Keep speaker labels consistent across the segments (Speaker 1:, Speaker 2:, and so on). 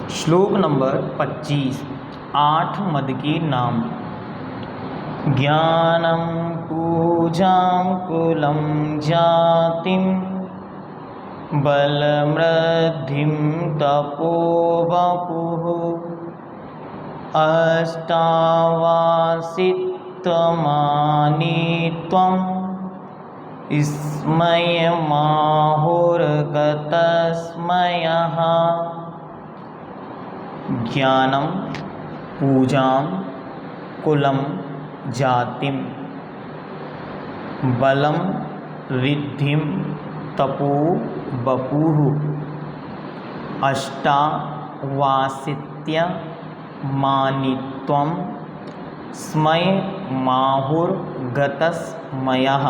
Speaker 1: श्लोक नंबर 25। 8 मद के नाम। ज्ञानं पूजां कुलं जातिं बलमृद्धिं तपोवपुः अष्टावासित्वमानित्वं स्मयमाहुर्गतस्मयः। ज्ञानं पूजां कुलं जातिं बलं रिद्धिं तपो वपुः अष्टावासित्यमानित्वं स्मयमाहुर्गतस्मयः।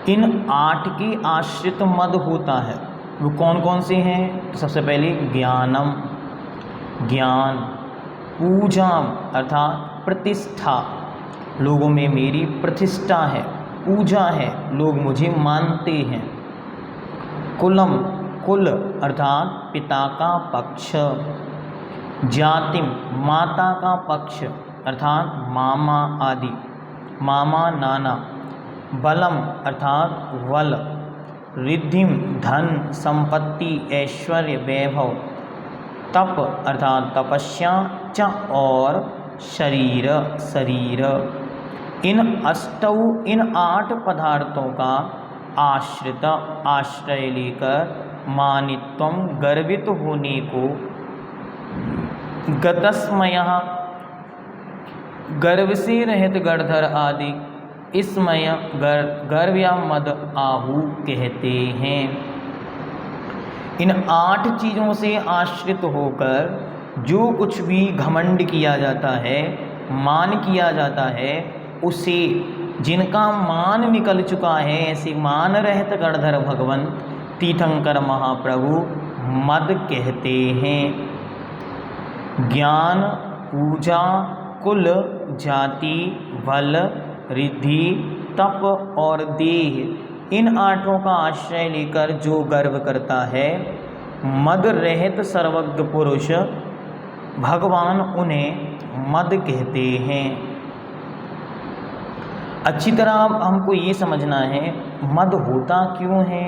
Speaker 1: इन 8 के आश्रित मद होता है। वो कौन कौन से हैं? तो सबसे पहले ज्ञानम, ज्ञान, पूजा अर्थात प्रतिष्ठा, लोगों में मेरी प्रतिष्ठा है, पूजा है, लोग मुझे मानते हैं। कुलम, कुल अर्थात पिता का पक्ष। जातिम, माता का पक्ष अर्थात मामा आदि, मामा नाना। बलम अर्थात बल। रिद्धिम धन संपत्ति ऐश्वर्य वैभव। तप अर्थात तपस्या च और शरीर शरीर। इन 8 पदार्थों का आश्रित आश्रय लेकर मानित्वम गर्वित होने को, गतस्मयः गर्व से रहित गणधर आदि, स्मय गर्व या मद आहु कहते हैं। इन 8 चीज़ों से आश्रित होकर जो कुछ भी घमंड किया जाता है, मान किया जाता है, उसे जिनका मान निकल चुका है ऐसे मान रहित गणधर भगवान तीर्थंकर महाप्रभु मद कहते हैं। ज्ञान, पूजा, कुल, जाति, बल, रिद्धि, तप और देह, इन 8 का आश्रय लेकर जो गर्व करता है, मद रहित सर्वज्ञ पुरुष भगवान उन्हें मद कहते हैं। अच्छी तरह हमको ये समझना है मद होता क्यों है।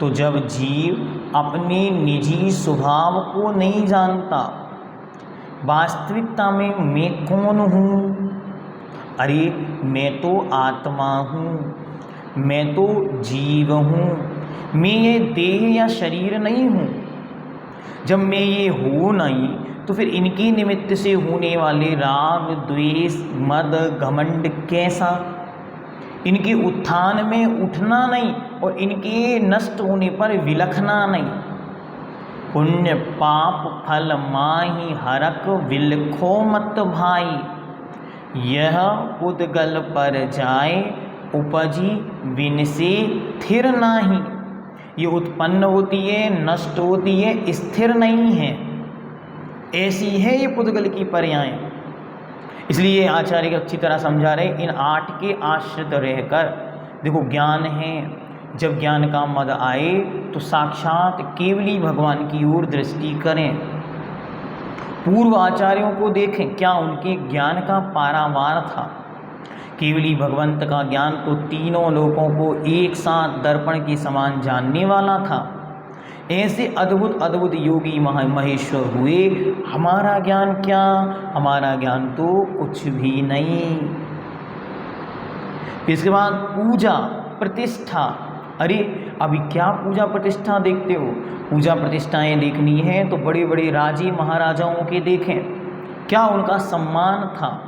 Speaker 1: तो जब जीव अपने निजी स्वभाव को नहीं जानता, वास्तविकता में मैं कौन हूँ, अरे मैं तो आत्मा हूँ, मैं तो जीव हूँ, मैं ये देह या शरीर नहीं हूँ। जब मैं ये हूँ नहीं तो फिर इनके निमित्त से होने वाले राग द्वेष मद घमंड कैसा? इनके उत्थान में उठना नहीं और इनके नष्ट होने पर विलखना नहीं। पुण्य पाप फल माही हरक विलखो मत भाई, यह पुद्गल पर जाए उपजी बिन से थिर नाही। ये उत्पन्न होती है, नष्ट होती है, स्थिर नहीं है। ऐसी है ये पुद्गल की पर्याय। इसलिए आचार्य अच्छी तरह समझा रहे, इन 8 के आश्रित रहकर देखो ज्ञान है। जब ज्ञान का मद आए तो साक्षात केवली भगवान की ओर दृष्टि करें। पूर्व आचार्यों को देखें, क्या उनके ज्ञान का पारावार था। केवली भगवंत का ज्ञान तो तीनों लोकों को एक साथ दर्पण के समान जानने वाला था। ऐसे अद्भुत अद्भुत योगी महेश्वर हुए। हमारा ज्ञान क्या? हमारा ज्ञान तो कुछ भी नहीं। इसके बाद पूजा प्रतिष्ठा। अरे अभी क्या पूजा प्रतिष्ठा देखते हो? पूजा प्रतिष्ठाएं देखनी है तो बड़े बड़े राजे महाराजाओं के देखें, क्या उनका सम्मान था।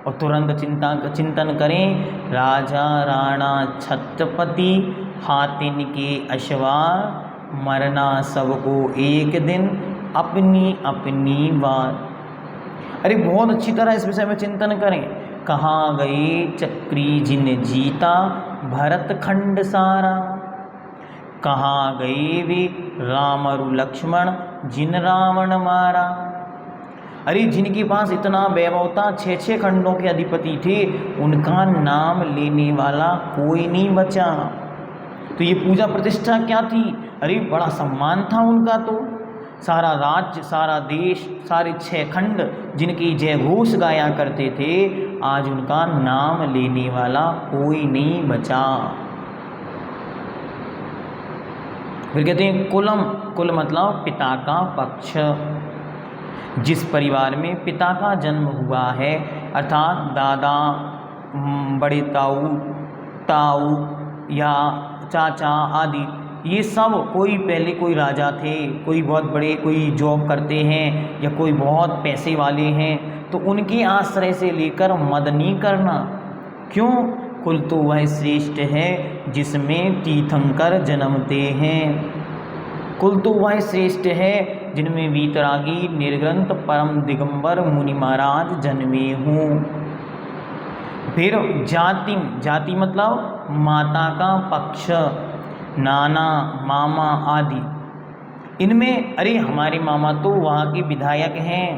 Speaker 1: और तुरंत चिंतन करें, राजा राणा छत्रपति हातिन के अश्वार, मरना सबको एक दिन अपनी अपनी बार। अरे बहुत अच्छी तरह इस विषय में चिंतन करें। कहाँ गए चक्री जिन जीता भरत खंड सारा, कहाँ गए वे राम और लक्ष्मण जिन रावण मारा। अरे जिनके पास इतना वैभव था, 6 खंडों के अधिपति थे, उनका नाम लेने वाला कोई नहीं बचा। तो ये पूजा प्रतिष्ठा क्या थी? अरे बड़ा सम्मान था उनका, तो सारा राज्य, सारा देश, सारे 6 खंड जिनकी जय घोष गाया करते थे, आज उनका नाम लेने वाला कोई नहीं बचा। फिर कहते हैं कुलम, कुल मतलब पिता का पक्ष। जिस परिवार में पिता का जन्म हुआ है, अर्थात दादा, बड़े ताऊ, ताऊ या चाचा आदि, ये सब कोई पहले कोई राजा थे, कोई बहुत बड़े, कोई जॉब करते हैं या कोई बहुत पैसे वाले हैं, तो उनके आश्रय से लेकर मद नहीं करना। क्यों? कुल तो वह श्रेष्ठ है जिसमें तीर्थंकर जन्मते हैं। कुल तो वह श्रेष्ठ है जिनमें वीतरागी निर्ग्रंथ परम दिगंबर मुनि महाराज जन्मे हों। फिर जाति, जाति मतलब माता का पक्ष, नाना, मामा आदि। इनमें अरे हमारे मामा तो वहाँ के विधायक हैं,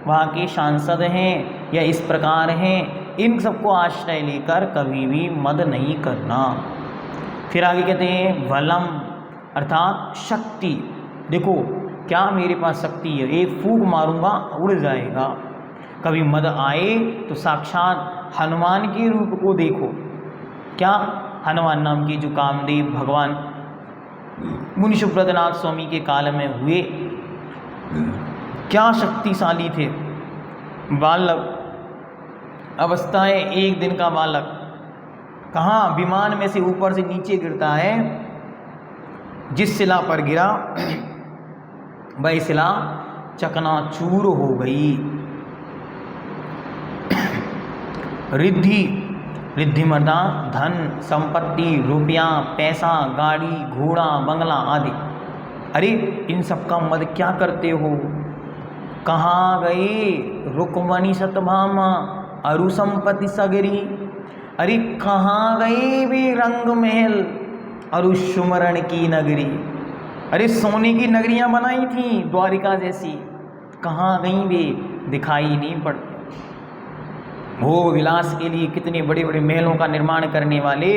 Speaker 1: वहाँ के सांसद हैं या इस प्रकार हैं, इन सबको आश्रय लेकर कभी भी मद नहीं करना। फिर आगे कहते हैं बलम, अर्थात शक्ति। देखो क्या मेरे पास शक्ति है, एक फूंक मारूंगा उड़ जाएगा। कभी मद आए तो साक्षात हनुमान के रूप को देखो। क्या? हनुमान नाम की जो कामदेव भगवान मुनि सुब्रतनाथ स्वामी के काल में हुए, क्या शक्तिशाली थे। बालक अवस्थाएं, एक दिन का बालक कहाँ विमान में से ऊपर से नीचे गिरता है, जिस शिला पर गिरा वह शिला चकनाचूर हो गई। रिद्धि, रिद्धि मर्दा धन, संपत्ति, रुपया, पैसा, गाड़ी, घोड़ा, बंगला आदि। अरे इन सब का मद क्या करते हो? कहाँ गए रुक्मणी सतभामा अरु संपत्ति सगरी? अरे कहाँ गए वे रंग महल अरु सुमरण की नगरी? अरे सोने की नगरियाँ बनाई थी द्वारिका जैसी, कहाँ गई वे? दिखाई नहीं पड़ती। भोग विलास के लिए कितने बड़े बड़े महलों का निर्माण करने वाले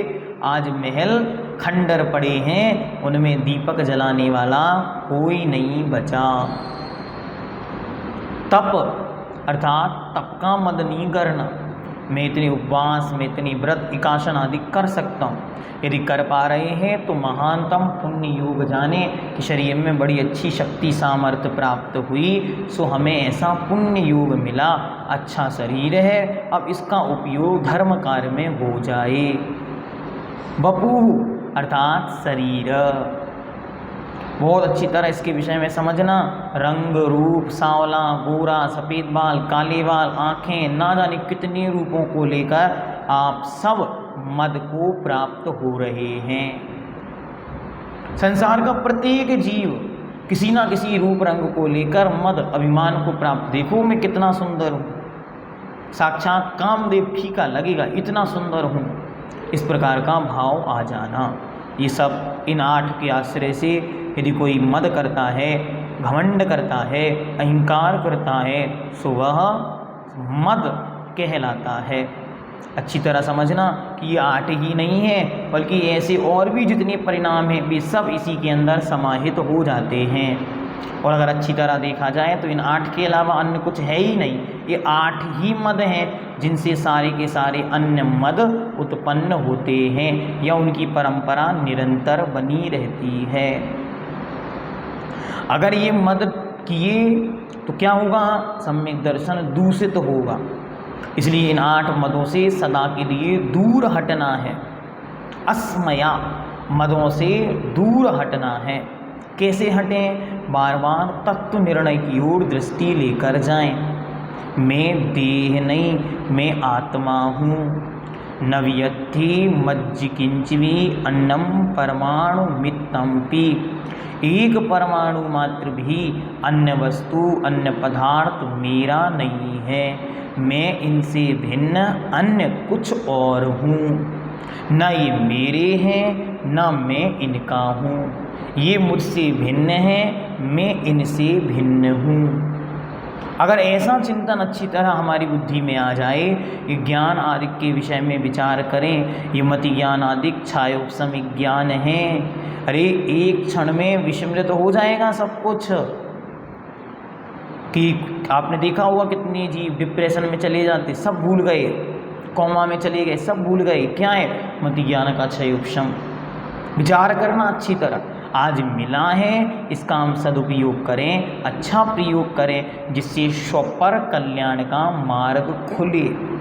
Speaker 1: आज महल खंडर पड़े हैं, उनमें दीपक जलाने वाला कोई नहीं बचा। तप अर्थात तप का मद नहीं करना। मैं इतने उपवास, मैं इतनी व्रत, एकासन आदि कर सकता हूँ, यदि कर पा रहे हैं तो महानतम पुण्य योग जाने कि शरीर में बड़ी अच्छी शक्ति सामर्थ्य प्राप्त हुई, सो हमें ऐसा पुण्य योग मिला, अच्छा शरीर है, अब इसका उपयोग धर्म कार्य में हो जाए। वपुः अर्थात शरीर, बहुत अच्छी तरह इसके विषय में समझना। रंग रूप, सांवला, गोरा, सफ़ेद बाल, काले बाल, आँखें, ना जाने कितने रूपों को लेकर आप सब मद को प्राप्त हो रहे हैं। संसार का प्रत्येक जीव किसी ना किसी रूप रंग को लेकर मद अभिमान को प्राप्त, देखो मैं कितना सुंदर हूँ, साक्षात कामदेव फीका लगेगा, इतना सुंदर हूँ, इस प्रकार का भाव आ जाना। ये सब इन 8 के आश्रय से यदि कोई मद करता है, घमंड करता है, अहंकार करता है, सो वह मद कहलाता है। अच्छी तरह समझना कि ये 8 ही नहीं है, बल्कि ऐसे और भी जितने परिणाम हैं वे सब इसी के अंदर समाहित हो जाते हैं। और अगर अच्छी तरह देखा जाए तो इन 8 के अलावा अन्य कुछ है ही नहीं, ये 8 ही मद हैं जिनसे सारे के सारे अन्य मद उत्पन्न होते हैं या उनकी परंपरा निरंतर बनी रहती है। अगर ये मद किए तो क्या होगा? सम्यक दर्शन दूषित होगा। इसलिए इन 8 मदों से सदा के लिए दूर हटना है। अस्मया मदों से दूर हटना है। कैसे हटें? बार बार तत्व निर्णय की ओर दृष्टि लेकर जाएं। मैं देह नहीं, मैं आत्मा हूँ। नव्यत्थि मज्ज किंचवी अन्नम परमाणु मित्तम पी। एक परमाणु मात्र भी अन्य वस्तु, अन्य पदार्थ मेरा नहीं है। मैं इनसे भिन्न अन्य कुछ और हूँ। न ये मेरे हैं न मैं इनका हूँ। ये मुझसे भिन्न है, मैं इनसे भिन्न हूँ। अगर ऐसा चिंतन अच्छी तरह हमारी बुद्धि में आ जाए कि ज्ञान आदि के विषय में विचार करें, ये मति ज्ञान आदि छायोपशम ज्ञान है, अरे एक क्षण में विस्मृत हो जाएगा सब कुछ। कि आपने देखा होगा कितने जीव डिप्रेशन में चले जाते, सब भूल गए, कोमा में चले गए, सब भूल गए, क्या है? मति ज्ञान का क्षयोपशम। विचार करना अच्छी तरह, आज मिला है इसका हम सदुपयोग करें, अच्छा प्रयोग करें, जिससे स्वपर कल्याण का मार्ग खुले।